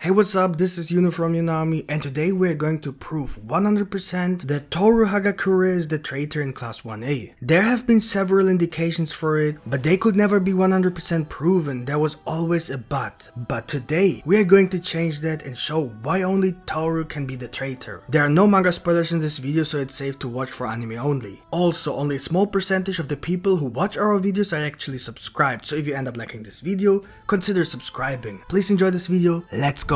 Hey, what's up? This is Yuno from Yunami, and today we're going to prove 100% that Toru Hagakure is the traitor in Class 1A. There have been several indications for it, but they could never be 100% proven. There was always a but. But today, we are going to change that and show why only Toru can be the traitor. There are no manga spoilers in this video, so it's safe to watch for anime only. Also, only a small percentage of the people who watch our videos are actually subscribed, so if you end up liking this video, consider subscribing. Please enjoy this video, let's go!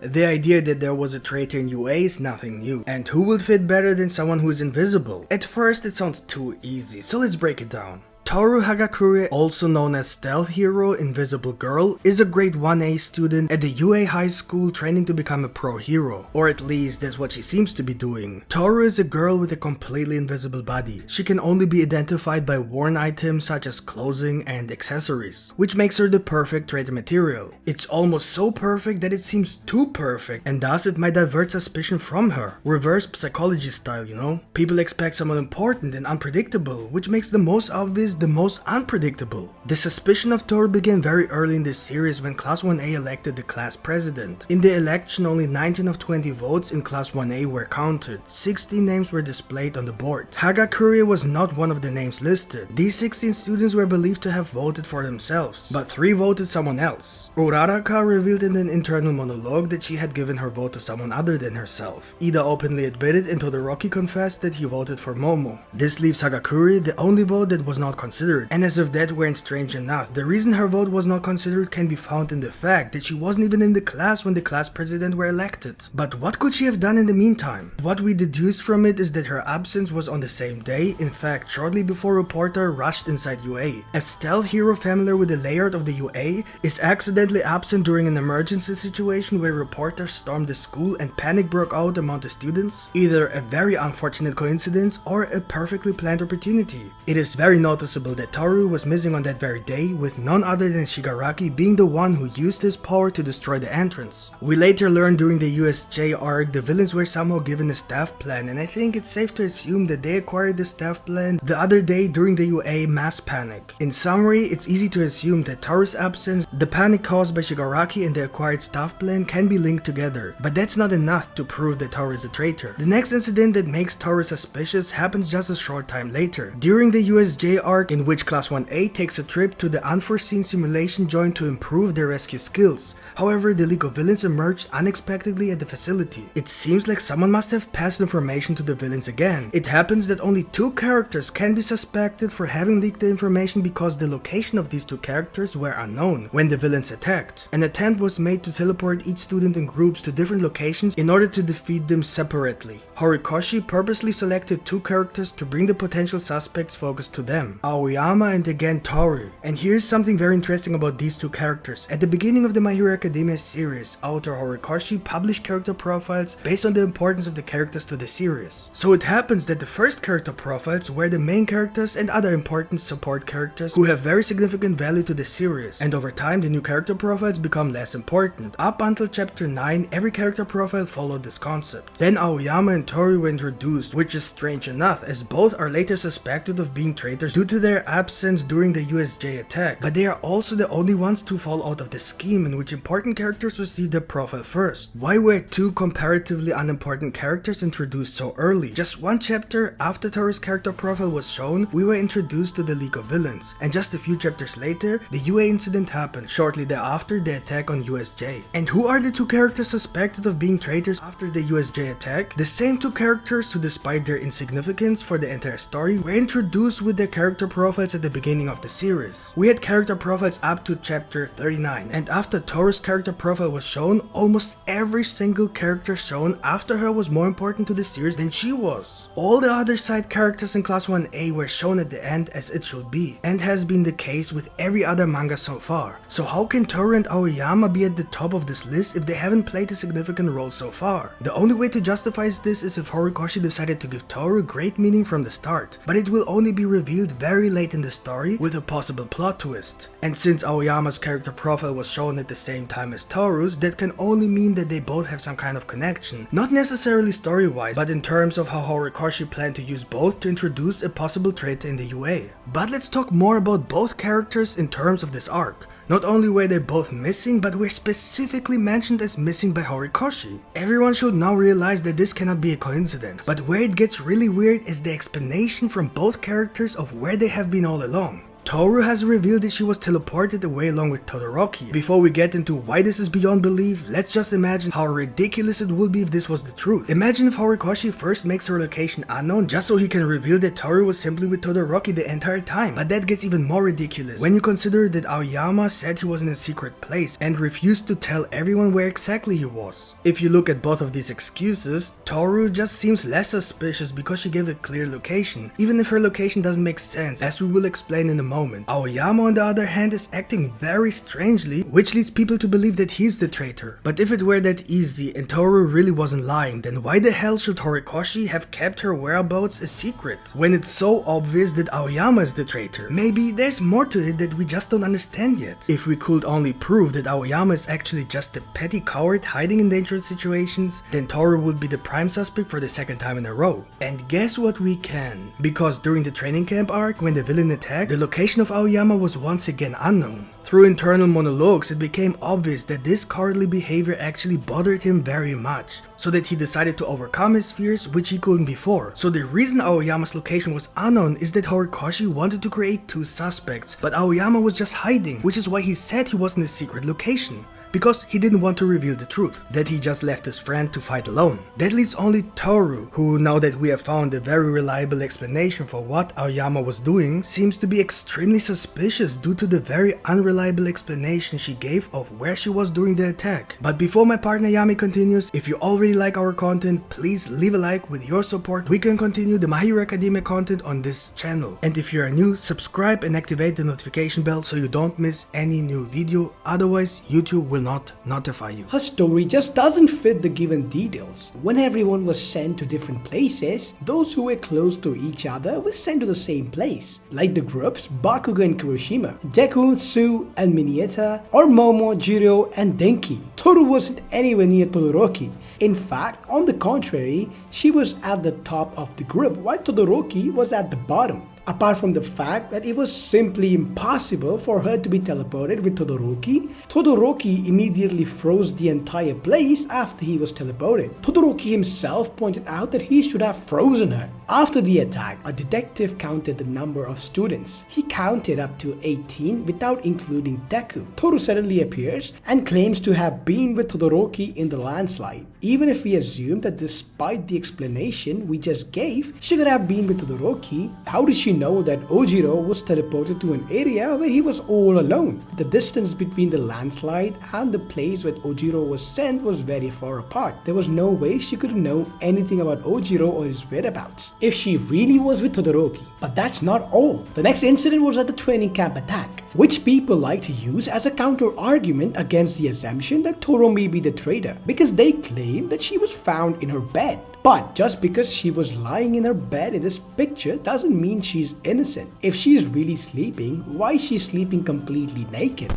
The idea that there was a traitor in UA is nothing new, and who would fit better than someone who is invisible? At first it sounds too easy, so let's break it down. Toru Hagakure, also known as Stealth Hero Invisible Girl, is a grade 1A student at the UA High School training to become a pro hero, or at least that's what she seems to be doing. Toru is a girl with a completely invisible body. She can only be identified by worn items such as clothing and accessories, which makes her the perfect traitor material. It's almost so perfect that it seems too perfect, and thus it might divert suspicion from her. Reverse psychology style, you know? People expect someone important and unpredictable, which makes the most obvious the most unpredictable. The suspicion of Toru began very early in this series when Class 1A elected the class president. In the election, only 19 of 20 votes in Class 1A were counted. 16 names were displayed on the board. Hagakure was not one of the names listed. These 16 students were believed to have voted for themselves, but 3 voted someone else. Uraraka revealed in an internal monologue that she had given her vote to someone other than herself. Ida openly admitted, and Todoroki confessed that he voted for Momo. This leaves Hagakure the only vote that was not considered, and as if that weren't strange enough, the reason her vote was not considered can be found in the fact that she wasn't even in the class when the class president were elected. But what could she have done in the meantime? What we deduced from it is that her absence was on the same day, in fact shortly before reporter rushed inside UA. A stealth hero familiar with the layout of the UA is accidentally absent during an emergency situation where reporters stormed the school and panic broke out among the students. Either a very unfortunate coincidence or a perfectly planned opportunity. It is very noticeable that Toru was missing on that very day, with none other than Shigaraki being the one who used his power to destroy the entrance. We later learned during the USJ arc the villains were somehow given a staff plan, and I think it's safe to assume that they acquired the staff plan the other day during the UA mass panic. In summary, it's easy to assume that Toru's absence, the panic caused by Shigaraki, and the acquired staff plan can be linked together, but that's not enough to prove that Toru is a traitor. The next incident that makes Toru suspicious happens just a short time later, during the USJ arc, in which Class 1A takes a trip to the unforeseen simulation joint to improve their rescue skills. However, the League of Villains emerged unexpectedly at the facility. It seems like someone must have passed information to the villains again. It happens that only 2 characters can be suspected for having leaked the information because the location of these 2 characters were unknown when the villains attacked. An attempt was made to teleport each student in groups to different locations in order to defeat them separately. Horikoshi purposely selected 2 characters to bring the potential suspects focus to them, Aoyama and again Toru. And here's something very interesting about these 2 characters. At the beginning of the My Hero Academia series, author Horikoshi published character profiles based on the importance of the characters to the series. So it happens that the first character profiles were the main characters and other important support characters who have very significant value to the series, and over time the new character profiles become less important. Up until chapter 9, every character profile followed this concept. Then Aoyama and Toru were introduced, which is strange enough as both are later suspected of being traitors due to their absence during the USJ attack, but they are also the only ones to fall out of the scheme in which important characters received their profile first. Why were 2 comparatively unimportant characters introduced so early? Just 1 chapter after Toru's character profile was shown, we were introduced to the League of Villains, and just a few chapters later, the UA incident happened, shortly thereafter the attack on USJ. And who are the 2 characters suspected of being traitors after the USJ attack? The same 2 characters who, despite their insignificance for the entire story, were introduced with their character profiles at the beginning of the series. We had character profiles up to chapter 39, and after Toru's character profile was shown, almost every single character shown after her was more important to the series than she was. All the other side characters in Class 1A were shown at the end, as it should be, and has been the case with every other manga so far. So how can Toru and Aoyama be at the top of this list if they haven't played a significant role so far? The only way to justify this is if Horikoshi decided to give Toru great meaning from the start, but it will only be revealed very late in the story with a possible plot twist. And since Aoyama's character profile was shown at the same time as Toru's, that can only mean that they both have some kind of connection. Not necessarily story-wise, but in terms of how Horikoshi planned to use both to introduce a possible traitor in the UA. But let's talk more about both characters in terms of this arc. Not only were they both missing, but were specifically mentioned as missing by Horikoshi. Everyone should now realize that this cannot be a coincidence, but where it gets really weird is the explanation from both characters of where they have been all along. Toru has revealed that she was teleported away along with Todoroki. Before we get into why this is beyond belief, let's just imagine how ridiculous it would be if this was the truth. Imagine if Horikoshi first makes her location unknown just so he can reveal that Toru was simply with Todoroki the entire time. But that gets even more ridiculous when you consider that Aoyama said he was in a secret place and refused to tell everyone where exactly he was. If you look at both of these excuses, Toru just seems less suspicious because she gave a clear location, even if her location doesn't make sense, as we will explain in a moment. Aoyama on the other hand is acting very strangely, which leads people to believe that he's the traitor. But if it were that easy and Toru really wasn't lying, then why the hell should Horikoshi have kept her whereabouts a secret when it's so obvious that Aoyama is the traitor? Maybe there's more to it that we just don't understand yet. If we could only prove that Aoyama is actually just a petty coward hiding in dangerous situations, then Toru would be the prime suspect for the second time in a row. And guess what, we can? Because during the training camp arc, when the villain attacked, the location of Aoyama was once again unknown. Through internal monologues, it became obvious that this cowardly behavior actually bothered him very much, so that he decided to overcome his fears, which he couldn't before. So the reason Aoyama's location was unknown is that Horikoshi wanted to create two suspects, but Aoyama was just hiding, which is why he said he was in a secret location. Because he didn't want to reveal the truth, that he just left his friend to fight alone. That leaves only Toru, who, now that we have found a very reliable explanation for what Aoyama was doing, seems to be extremely suspicious due to the very unreliable explanation she gave of where she was during the attack. But before my partner Yami continues, if you already like our content, please leave a like. With your support, we can continue the My Hero Academia content on this channel. And if you are new, subscribe and activate the notification bell so you don't miss any new video, otherwise YouTube will not notify you. Her story just doesn't fit the given details. When everyone was sent to different places, those who were close to each other were sent to the same place, like the groups Bakugo and Kuroshima, Deku, Tsu and Minieta, or Momo, Jiro and Denki. Toru wasn't anywhere near Todoroki. In fact, on the contrary, she was at the top of the group while Todoroki was at the bottom. Apart from the fact that it was simply impossible for her to be teleported with Todoroki, Todoroki immediately froze the entire place after he was teleported. Todoroki himself pointed out that he should have frozen her. After the attack, a detective counted the number of students. He counted up to 18 without including Deku. Toru suddenly appears and claims to have been with Todoroki in the landslide. Even if we assume that despite the explanation we just gave, she could have been with Todoroki, how did she know that Ojiro was teleported to an area where he was all alone? The distance between the landslide and the place where Ojiro was sent was very far apart. There was no way she could know anything about Ojiro or his whereabouts if she really was with Todoroki. But that's not all. The next incident was at the training camp attack, which people like to use as a counter argument against the assumption that Toru may be the traitor, because they claim that she was found in her bed. But just because she was lying in her bed in this picture doesn't mean she's innocent. If she's really sleeping, why is she sleeping completely naked?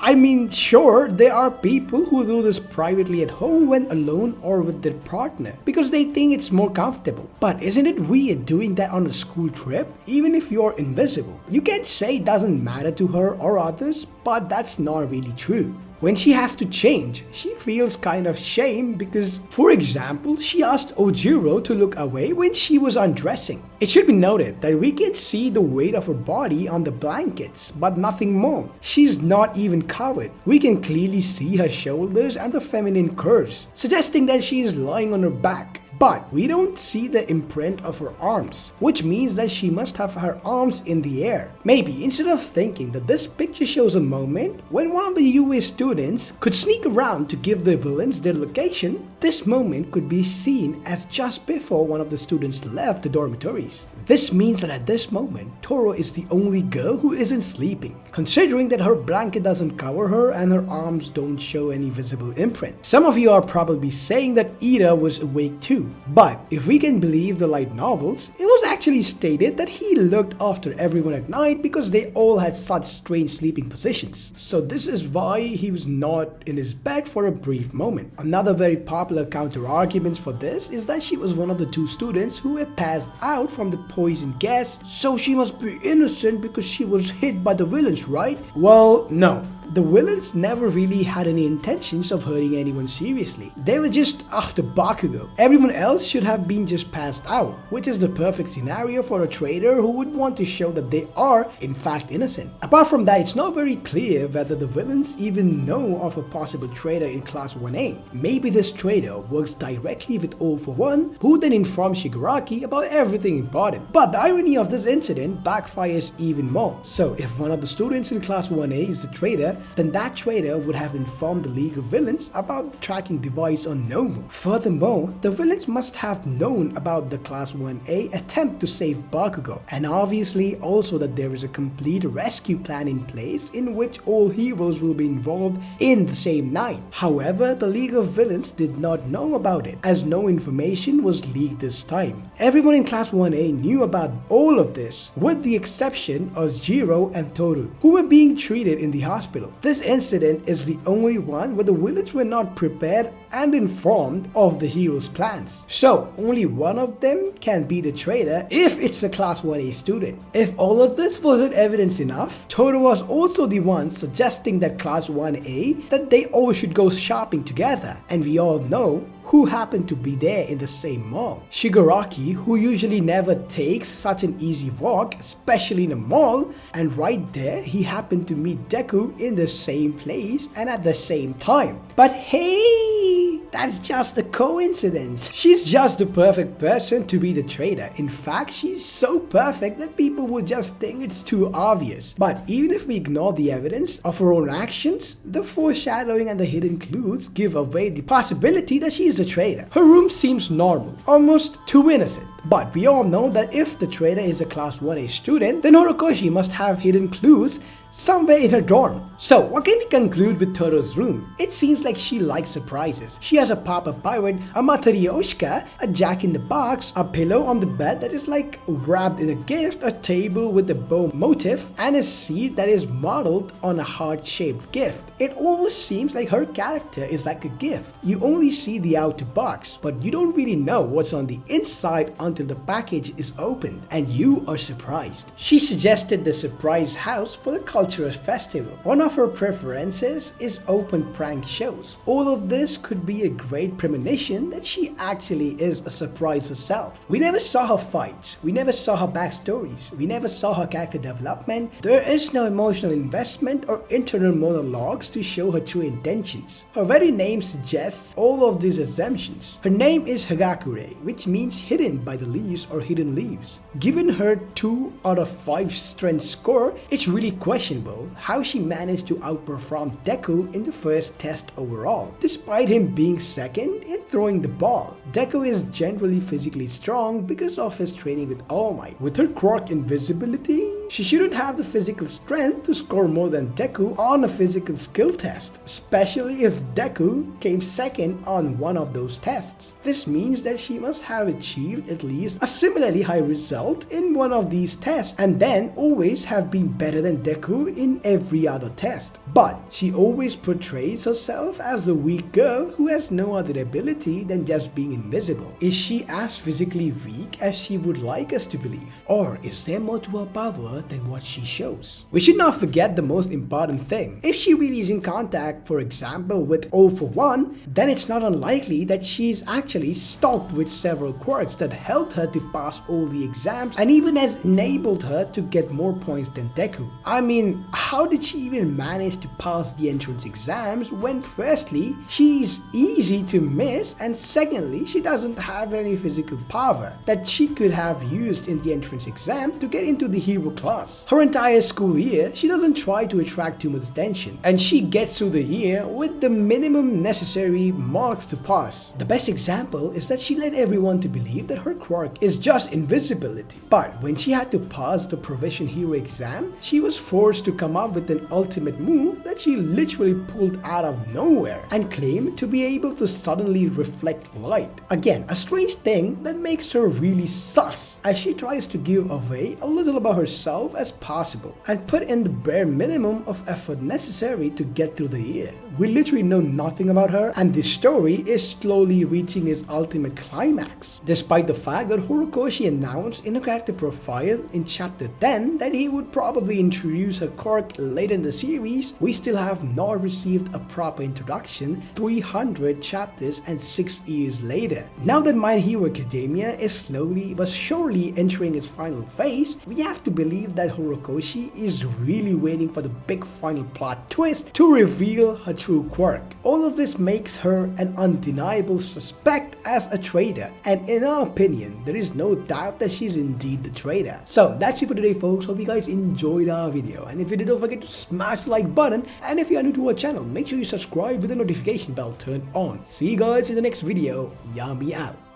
I mean, sure, there are people who do this privately at home when alone or with their partner because they think it's more comfortable. But isn't it weird doing that on a school trip? Even if you're invisible. You can say it doesn't matter to her or others, but that's not really true. When she has to change, she feels kind of shame because, for example, she asked Ojiro to look away when she was undressing. It should be noted that we can see the weight of her body on the blankets, but nothing more. She's not even covered. We can clearly see her shoulders and the feminine curves, suggesting that she is lying on her back. But we don't see the imprint of her arms, which means that she must have her arms in the air. Maybe instead of thinking that this picture shows a moment when one of the U.A students could sneak around to give the villains their location, this moment could be seen as just before one of the students left the dormitories. This means that at this moment, Toru is the only girl who isn't sleeping, considering that her blanket doesn't cover her and her arms don't show any visible imprint. Some of you are probably saying that Ida was awake too, but if we can believe the light novels, it was actually actually stated that he looked after everyone at night because they all had such strange sleeping positions. So this is why he was not in his bed for a brief moment. Another very popular counter-argument for this is that she was one of the 2 students who were passed out from the poison gas, so she must be innocent because she was hit by the villains, right? Well, no. The villains never really had any intentions of hurting anyone seriously. They were just after Bakugo. Everyone else should have been just passed out, which is the perfect scenario for a traitor who would want to show that they are in fact innocent. Apart from that, it's not very clear whether the villains even know of a possible traitor in Class 1A. Maybe this traitor works directly with All For One, who then informs Shigaraki about everything important. But the irony of this incident backfires even more. So if one of the students in Class 1A is the traitor, then that traitor would have informed the League of Villains about the tracking device on Nomu. Furthermore, the villains must have known about the Class 1A attempt to save Bakugo, and obviously also that there is a complete rescue plan in place in which all heroes will be involved in the same night. However, the League of Villains did not know about it, as no information was leaked this time. Everyone in Class 1A knew about all of this, with the exception of Jiro and Toru, who were being treated in the hospital. This incident is the only one where the villains were not prepared and informed of the heroes' plans. So, only one of them can be the traitor if it's a Class 1A student. If all of this wasn't evidence enough, Toru was also the one suggesting that Class 1A that they all should go shopping together, and we all know who happened to be there in the same mall. Shigaraki, who usually never takes such an easy walk, especially in a mall, and right there he happened to meet Deku in the same place and at the same time. But hey, that's just a coincidence. She's just the perfect person to be the traitor. In fact, she's so perfect that people would just think it's too obvious. But even if we ignore the evidence of her own actions, the foreshadowing and the hidden clues give away the possibility that she is a traitor. Her room seems normal, almost too innocent. But we all know that if the traitor is a Class 1A student, then Horikoshi must have hidden clues somewhere in her dorm. So what can we conclude with Toru's room? It seems like she likes surprises. She has a pop-up pirate, a Matryoshka, a jack-in-the-box, a pillow on the bed that is like wrapped in a gift, a table with a bow motif, and a seat that is modeled on a heart-shaped gift. It almost seems like her character is like a gift. You only see the outer box, but you don't really know what's on the inside until the package is opened, and you are surprised. She suggested the surprise house for the cultural festival. One of her preferences is open prank shows. All of this could be a great premonition that she actually is a surprise herself. We never saw her fights, we never saw her backstories, we never saw her character development. There is no emotional investment or internal monologues to show her true intentions. Her very name suggests all of these assumptions. Her name is Hagakure, which means hidden by the leaves or hidden leaves. Given her 2 out of 5 strength score, it's really questionable how she managed to outperform Deku in the first test overall, despite him being second in throwing the ball. Deku is generally physically strong because of his training with All Might. With her quirk invisibility, she shouldn't have the physical strength to score more than Deku on a physical skill test, especially if Deku came second on one of those tests. This means that she must have achieved at least a similarly high result in one of these tests and then always have been better than Deku in every other test. But she always portrays herself as the weak girl who has no other ability than just being invisible. Is she as physically weak as she would like us to believe? Or is there more to her power than what she shows? We should not forget the most important thing. If she really is in contact, for example, with All For One, then it's not unlikely that she's actually stocked with several quirks that helped her to pass all the exams and even has enabled her to get more points than Deku. I mean, how did she even manage to pass the entrance exams when firstly, she's easy to miss and secondly, she doesn't have any physical power that she could have used in the entrance exam to get into the hero club? pass. Her entire school year, she doesn't try to attract too much attention, and she gets through the year with the minimum necessary marks to pass. The best example is that she led everyone to believe that her quirk is just invisibility. But when she had to pass the Provision Hero exam, she was forced to come up with an ultimate move that she literally pulled out of nowhere and claimed to be able to suddenly reflect light. Again, a strange thing that makes her really sus, as she tries to give away a little about herself as possible and put in the bare minimum of effort necessary to get through the year. We literally know nothing about her, and this story is slowly reaching its ultimate climax. Despite the fact that Horikoshi announced in a character profile in chapter 10 that he would probably introduce her quirk later in the series, we still have not received a proper introduction 300 chapters and 6 years later. Now that My Hero Academia is slowly but surely entering its final phase, we have to believe that Horikoshi is really waiting for the big final plot twist to reveal her true quirk. All of this makes her an undeniable suspect as a traitor, and in our opinion, there is no doubt that she's indeed the traitor. So that's it for today, folks. Hope you guys enjoyed our video, and if you did, don't forget to smash the like button, and if you are new to our channel, make sure you subscribe with the notification bell turned on. See you guys in the next video. Yami out.